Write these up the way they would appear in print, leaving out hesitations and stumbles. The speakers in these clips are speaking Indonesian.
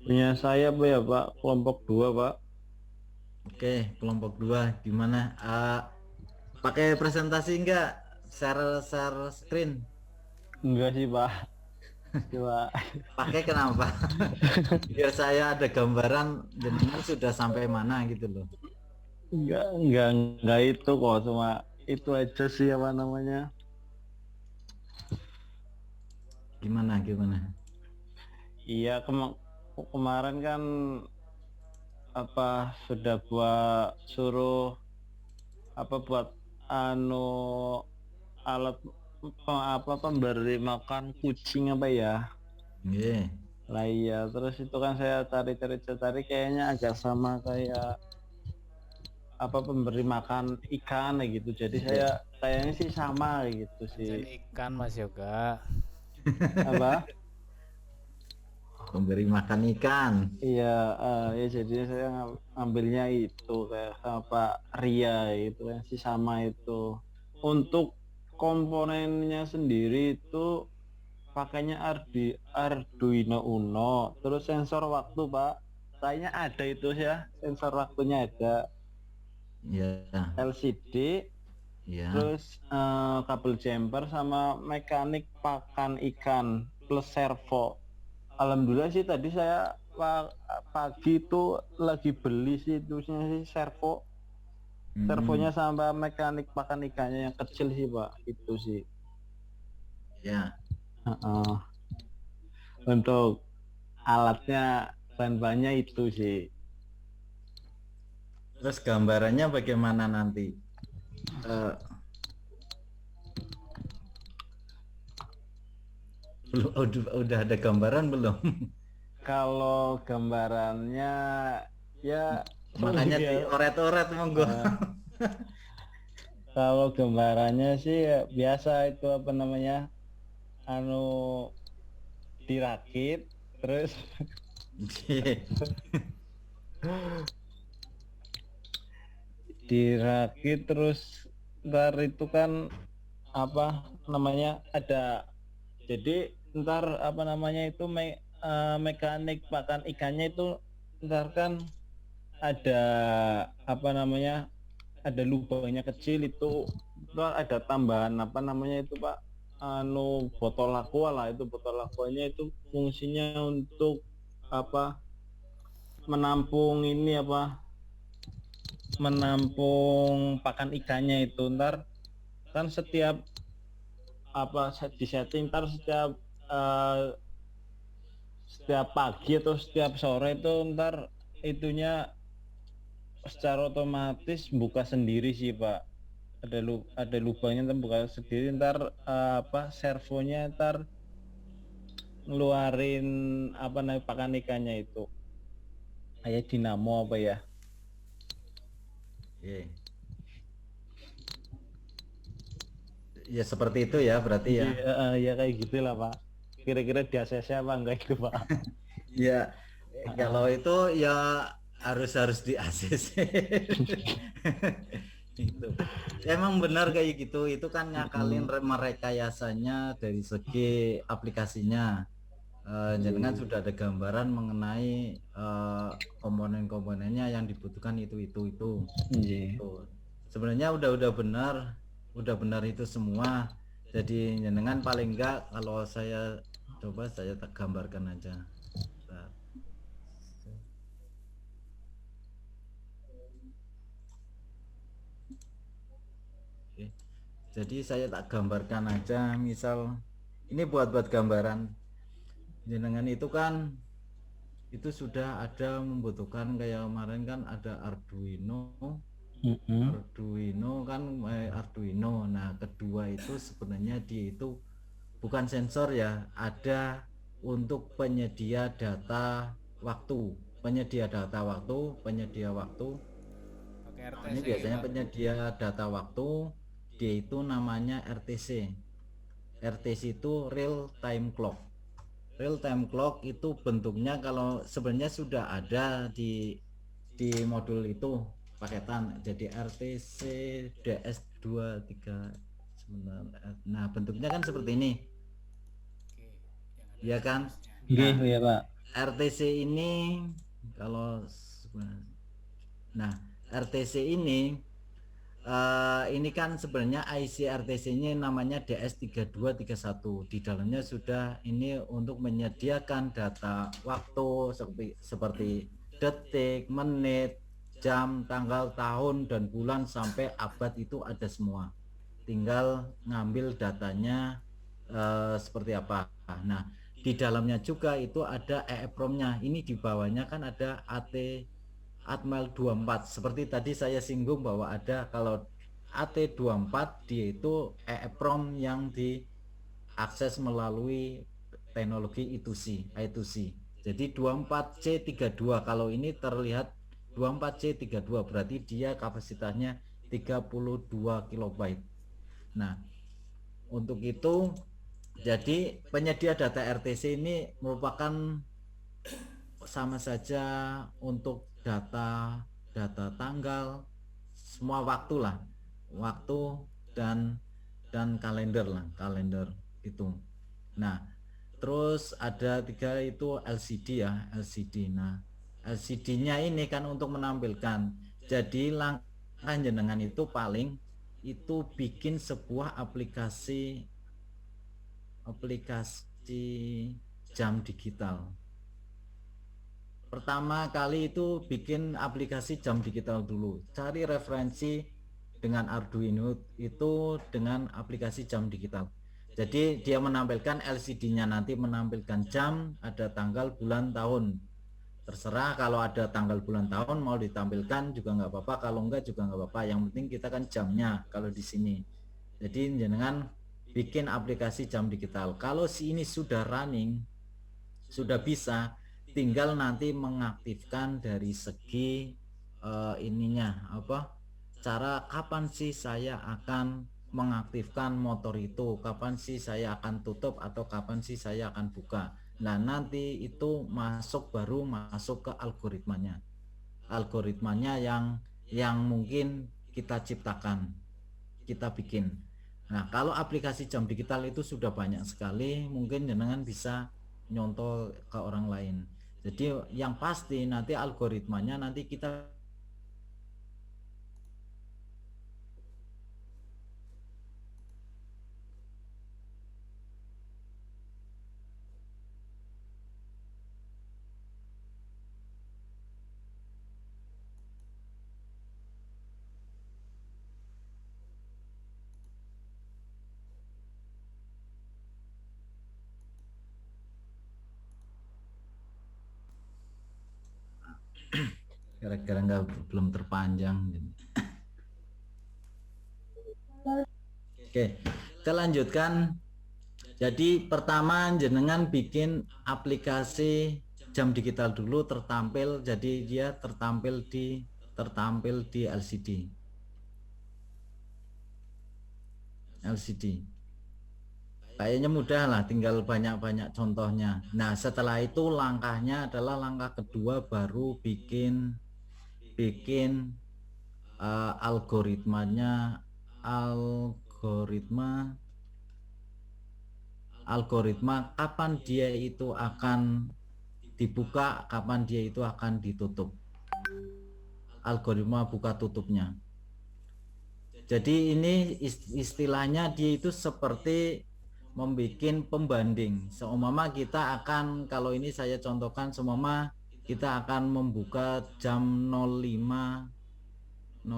Punya saya apa ya Pak? Kelompok 2 Pak. Oke, kelompok dua gimana? Pakai presentasi enggak? Share screen. Enggak sih Pak. Coba. Pakai kenapa? Biar saya ada gambaran jenengan sudah sampai mana gitu loh. Enggak itu kok, cuma itu aja sih apa namanya. Gimana gimana? Iya kemarin kan apa sudah buat suruh apa buat anu alat apa pemberi makan kucing apa ya. Nggih. Lah iya, terus itu kan saya cari kayaknya agak sama kayak apa pemberi makan ikan kayak gitu. Jadi Iya. saya kayaknya sih sama kayak gitu sih. Jadi ikan Mas Yoga. Apa? Memberi makan ikan. Iya, ya jadi saya ngambilnya itu kayak sama Pak Ria itu yang sih sama itu. Untuk komponennya sendiri itu pakainya Arduino Uno, terus sensor waktu Pak. Kayaknya ada itu ya, sensor waktunya ada. Ya, LCD, ya. terus kabel jumper sama mekanik pakan ikan plus servo. Alhamdulillah sih tadi saya pagi itu lagi beli sih itu sih servonya Hmm, sama mekanik pakan ikannya yang kecil sih Pak, itu sih. ya. Heeh. Untuk alatnya bahan-bahannya itu sih. Terus gambarannya bagaimana nanti? Eh, belum udah ada gambaran belum? Kalau gambarannya ya Makanya seperti ya. dioret-oret monggo. Kalau gambarannya sih ya biasa itu apa namanya anu dirakit terus dirakit terus ntar itu kan apa namanya ada jadi ntar apa namanya itu mekanik pakan ikannya itu ntar kan ada apa namanya ada lubangnya kecil itu ntar ada tambahan apa namanya itu Pak anu botol aqua lah itu botol aquanya itu fungsinya untuk apa menampung ini apa menampung pakan ikannya itu ntar kan setiap apa di setting ntar uh, setiap pagi atau setiap sore itu ntar itunya secara otomatis buka sendiri sih Pak ada lubangnya ntar buka sendiri ntar apa servonya ntar ngeluarin apa namanya pakan ikannya itu kayak dinamo apa ya. Oke. Ya seperti itu ya berarti ya. Ya kayak gitulah Pak, kira-kira di ACC apa enggak itu Pak. Ya kalau itu ya harus harus di ACC. Itu emang benar kayak gitu, itu kan ngakalin merekayasanya dari segi aplikasinya. Jangan sudah ada gambaran mengenai komponen-komponennya yang dibutuhkan itu. Iya. Tuh. Sebenarnya udah benar itu semua. Jadi jenengan paling enggak kalau saya coba saya tak gambarkan aja. Bentar. Oke. Jadi saya tak gambarkan aja, misal ini buat gambaran. Jenengan itu kan itu sudah ada membutuhkan kayak kemarin kan ada Arduino kan Arduino. Nah, kedua itu sebenarnya dia itu bukan sensor ya, ada untuk penyedia waktu. Pakai Ini RTC ya, biasanya Pak. penyedia data waktu, dia itu namanya RTC. RTC itu real time clock. Real time clock itu bentuknya kalau sebenarnya sudah ada di modul itu paketan, jadi RTC DS23 sebentar. Nah bentuknya kan seperti ini Oke, yang ada ya kan. rumus-rumusnya. Nggih, Nah, ya Pak. RTC ini kalau nah RTC ini kan sebenarnya IC RTC-nya namanya DS3231. Di dalamnya sudah ini untuk menyediakan data waktu seperti detik, menit, jam, tanggal, tahun, dan bulan sampai abad itu ada semua. Tinggal ngambil datanya seperti apa. Nah, di dalamnya juga itu ada EEPROM-nya. Ini di bawahnya kan ada Atmel 24. Seperti tadi saya singgung bahwa ada kalau AT24 dia itu EEPROM yang diakses melalui teknologi I2C. Jadi 24C32 kalau ini terlihat 24C32 berarti dia kapasitasnya 32 kilobyte. Nah, untuk itu jadi penyedia data RTC ini merupakan sama saja untuk data tanggal, semua waktu lah, waktu dan kalender itu. Nah, terus ada 3 itu LCD ya, LCD. Nah, LCD-nya ini kan untuk menampilkan. Jadi langkah jenengan itu paling itu bikin sebuah aplikasi jam digital. Pertama kali itu bikin aplikasi jam digital dulu. Cari referensi dengan Arduino itu dengan aplikasi jam digital. Jadi dia menampilkan LCD-nya nanti menampilkan jam, ada tanggal, bulan, tahun. Terserah kalau ada tanggal, bulan, tahun mau ditampilkan juga nggak apa-apa, kalau enggak juga nggak apa-apa. Yang penting kita kan jamnya kalau di sini. Jadi jangan bikin aplikasi jam digital. Kalau ini sudah running, sudah bisa, tinggal nanti mengaktifkan dari segi ininya apa, cara kapan sih saya akan mengaktifkan motor itu, kapan sih saya akan tutup atau kapan sih saya akan buka. Nah, nanti itu baru masuk ke algoritmanya yang mungkin kita ciptakan, kita bikin. Nah, kalau aplikasi jam digital itu sudah banyak sekali, mungkin jenengan bisa nyontoh ke orang lain. Jadi yang pasti nanti algoritmanya nanti kita gara-gara nggak belum terpanjang. Oke, kita lanjutkan. Jadi pertama jenengan bikin aplikasi jam digital dulu tertampil, jadi dia tertampil di LCD. Kayaknya mudah lah, tinggal banyak-banyak contohnya. Nah, setelah itu langkahnya adalah langkah kedua baru bikin algoritma kapan dia itu akan dibuka, kapan dia itu akan ditutup. Algoritma buka tutupnya. Jadi ini istilahnya dia itu seperti membuat pembanding. Seumpama kita akan, kalau ini saya contohkan, seumpama kita akan membuka jam 05.00.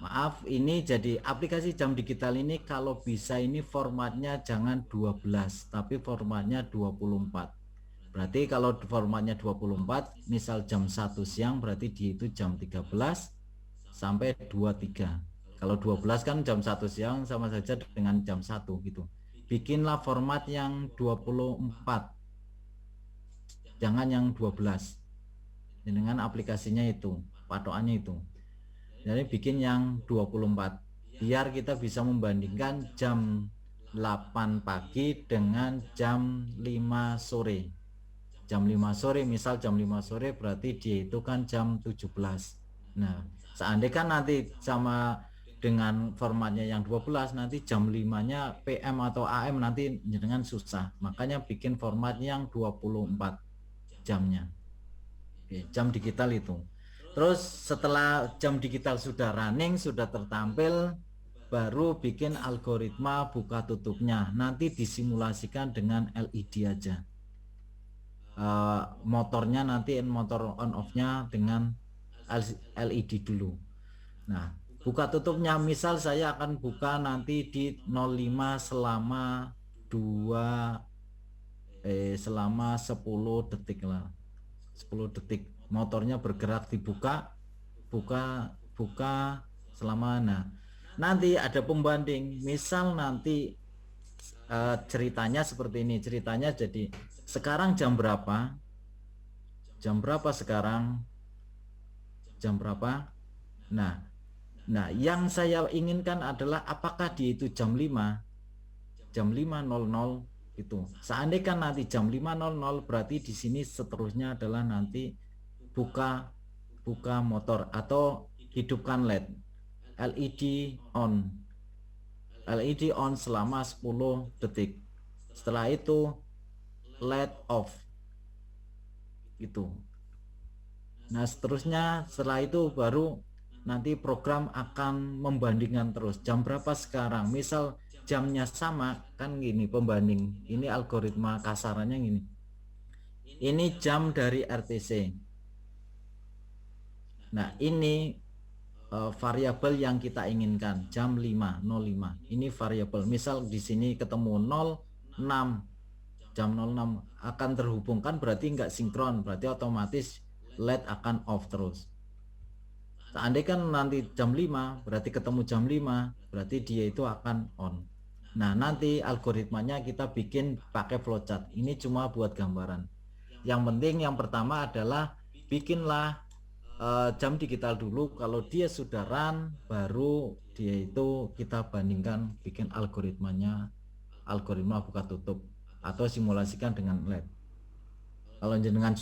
Maaf, ini jadi aplikasi jam digital ini kalau bisa ini formatnya jangan 12, tapi formatnya 24. Berarti kalau formatnya 24, misal jam 1 siang berarti dia itu jam 13 sampai 23. Kalau 12 kan jam 1 siang sama saja dengan jam 1 gitu. Bikinlah format yang 24. Jangan yang 12. Dengan aplikasinya itu, patokannya itu. Jadi bikin yang 24 biar kita bisa membandingkan jam 8 pagi dengan jam 5 sore. Jam 5 sore, misal jam 5 sore berarti dia itu kan jam 17. Nah, seandainya kan nanti sama dengan formatnya yang 12, nanti jam 5-nya PM atau AM nanti dengan susah. Makanya bikin format yang 24 jamnya. Oke, jam digital itu. Terus setelah jam digital sudah running, sudah tertampil, baru bikin algoritma buka tutupnya. Nanti disimulasikan dengan LED aja. Motornya nanti motor on off-nya dengan LED dulu. Nah, buka tutupnya misal saya akan buka nanti di 05 selama 10 detik lah. 10 detik motornya bergerak, dibuka buka selama. Nah, nanti ada pembanding, misal nanti ceritanya seperti ini. Ceritanya jadi sekarang jam berapa sekarang jam berapa. Nah, yang saya inginkan adalah apakah dia itu jam 5.00 itu. Seandainya nanti jam 5.00 berarti di sini seterusnya adalah nanti buka motor atau hidupkan LED on selama 10 detik. Setelah itu LED off itu. Nah, seterusnya setelah itu baru nanti program akan membandingkan terus jam berapa sekarang. Misal jamnya sama kan gini pembanding. Ini algoritma kasarannya gini. Ini jam dari RTC. Nah, ini variabel yang kita inginkan jam 5.05. Ini variabel. Misal di sini ketemu 06 jam 06 akan terhubungkan, berarti nggak sinkron, berarti otomatis LED akan off terus. Seandainya kan nanti jam 5 berarti ketemu jam 5 berarti dia itu akan on. Nah, nanti algoritmanya kita bikin pakai flowchart. Ini cuma buat gambaran. Yang penting yang pertama adalah bikinlah jam digital dulu. Kalau dia sudah run baru dia itu kita bandingkan, bikin algoritma buka tutup atau simulasikan dengan LED. Kalau jenengan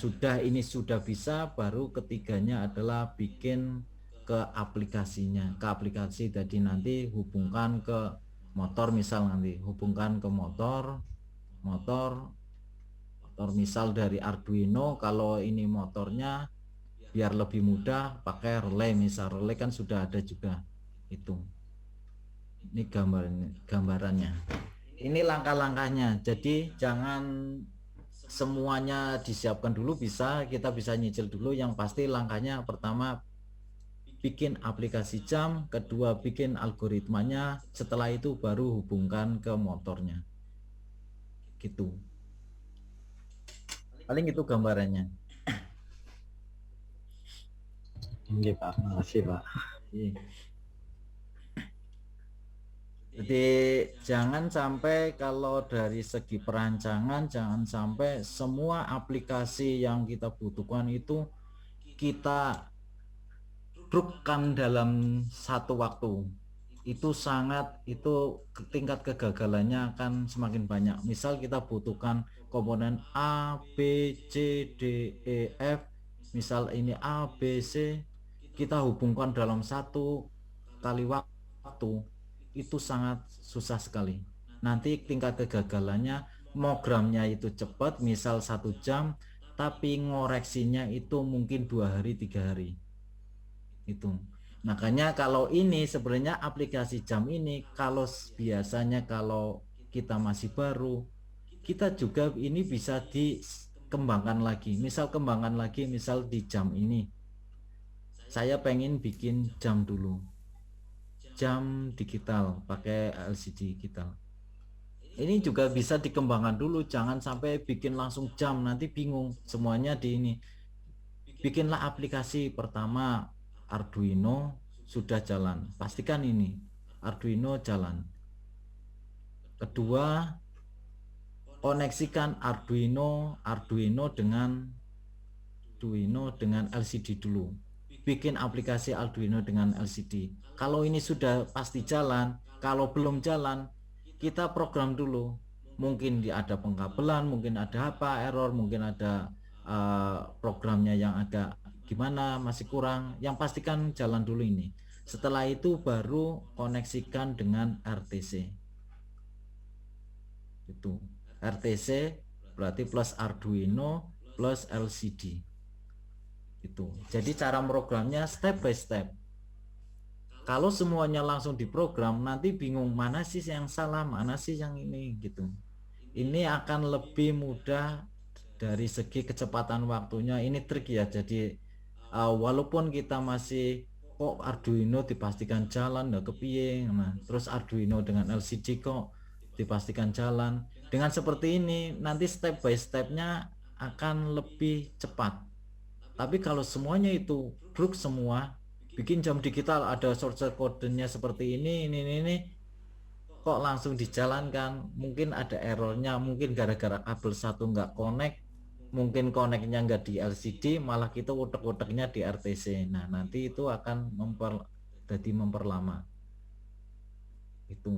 ini sudah bisa, baru ketiganya adalah bikin ke aplikasinya, ke aplikasi. Jadi nanti hubungkan ke motor, misal nanti hubungkan ke motor misal dari Arduino. Kalau ini motornya biar lebih mudah pakai relay, misal relay kan sudah ada juga itu. Ini gambarannya. Ini langkah-langkahnya. Jadi jangan semuanya disiapkan dulu, kita bisa nyicil dulu. Yang pasti langkahnya pertama bikin aplikasi jam, kedua bikin algoritmanya, setelah itu baru hubungkan ke motornya gitu. Paling itu gambarannya. Oke Pak, makasih Pak. Jadi jangan sampai kalau dari segi perancangan, jangan sampai semua aplikasi yang kita butuhkan itu kita trukkan dalam satu waktu. Itu tingkat kegagalannya akan semakin banyak. Misal kita butuhkan komponen A, B, C, D, E, F. Misal ini A, B, C, kita hubungkan dalam satu kali waktu. Itu sangat susah sekali. Nanti tingkat kegagalannya, programnya itu cepat, misal 1 jam, tapi ngoreksinya itu mungkin 2 hari 3 hari itu. Makanya kalau ini sebenarnya aplikasi jam ini, kalau biasanya kalau kita masih baru, kita juga ini bisa dikembangkan lagi. Misal kembangkan lagi, misal di jam ini saya pengen bikin jam dulu, jam digital pakai LCD digital. Ini juga bisa dikembangkan dulu, jangan sampai bikin langsung jam, nanti bingung semuanya di ini. Bikinlah aplikasi pertama Arduino sudah jalan, pastikan ini Arduino jalan. Kedua, koneksikan Arduino dengan LCD dulu. Bikin aplikasi Arduino dengan LCD. Kalau ini sudah pasti jalan, kalau belum jalan, kita program dulu. Mungkin ada pengkabelan, mungkin ada error, mungkin ada programnya yang agak gimana, masih kurang. Yang pastikan jalan dulu ini. Setelah itu baru koneksikan dengan RTC. Itu RTC berarti plus Arduino plus LCD. Itu. Jadi cara programnya step by step. Kalau semuanya langsung diprogram, nanti bingung mana sih yang salah, mana sih yang ini gitu. Ini akan lebih mudah dari segi kecepatan waktunya. Ini trik ya. Jadi walaupun kita masih kok Arduino dipastikan jalan nggak kepiye, nah terus Arduino dengan LCD kok dipastikan jalan. Dengan seperti ini nanti step by stepnya akan lebih cepat. Tapi kalau semuanya itu bruk semua, bikin jam digital ada shortcut kodenya seperti ini kok langsung dijalankan, mungkin ada errornya, mungkin gara-gara kabel satu nggak connect, mungkin connectnya nggak di LCD, malah kita utek-uteknya di RTC. Nah nanti itu akan memperlama itu.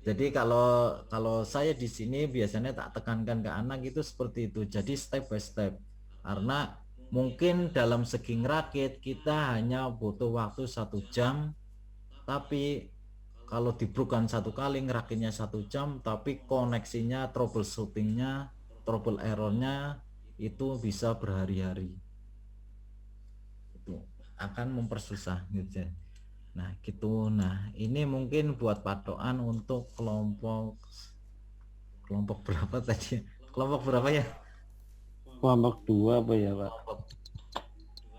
Jadi kalau saya di sini biasanya tak tekankan ke anak itu seperti itu, jadi step by step. Karena mungkin dalam segi ngerakit kita hanya butuh waktu 1 jam, tapi kalau dibrukan satu kali ngerakitnya 1 jam, tapi koneksinya, troubleshootingnya, trouble errornya itu bisa berhari-hari. Itu akan mempersusah gitu. Nah gitu. Nah ini mungkin buat patokan untuk kelompok berapa tadi? Kelompok berapa ya? Kelompok 2 apa ya Pak? Kelompok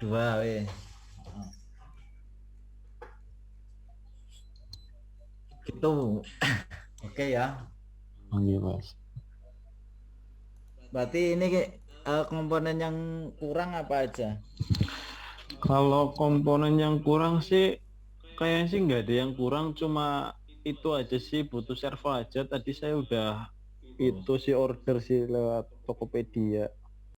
2 weh. Gitu. Oke ya. Oke Mas. Berarti ini komponen yang kurang apa aja? Kalau komponen yang kurang sih kayaknya sih nggak ada yang kurang, cuma itu aja sih, butuh servo aja. Tadi saya udah itu sih order sih lewat Tokopedia.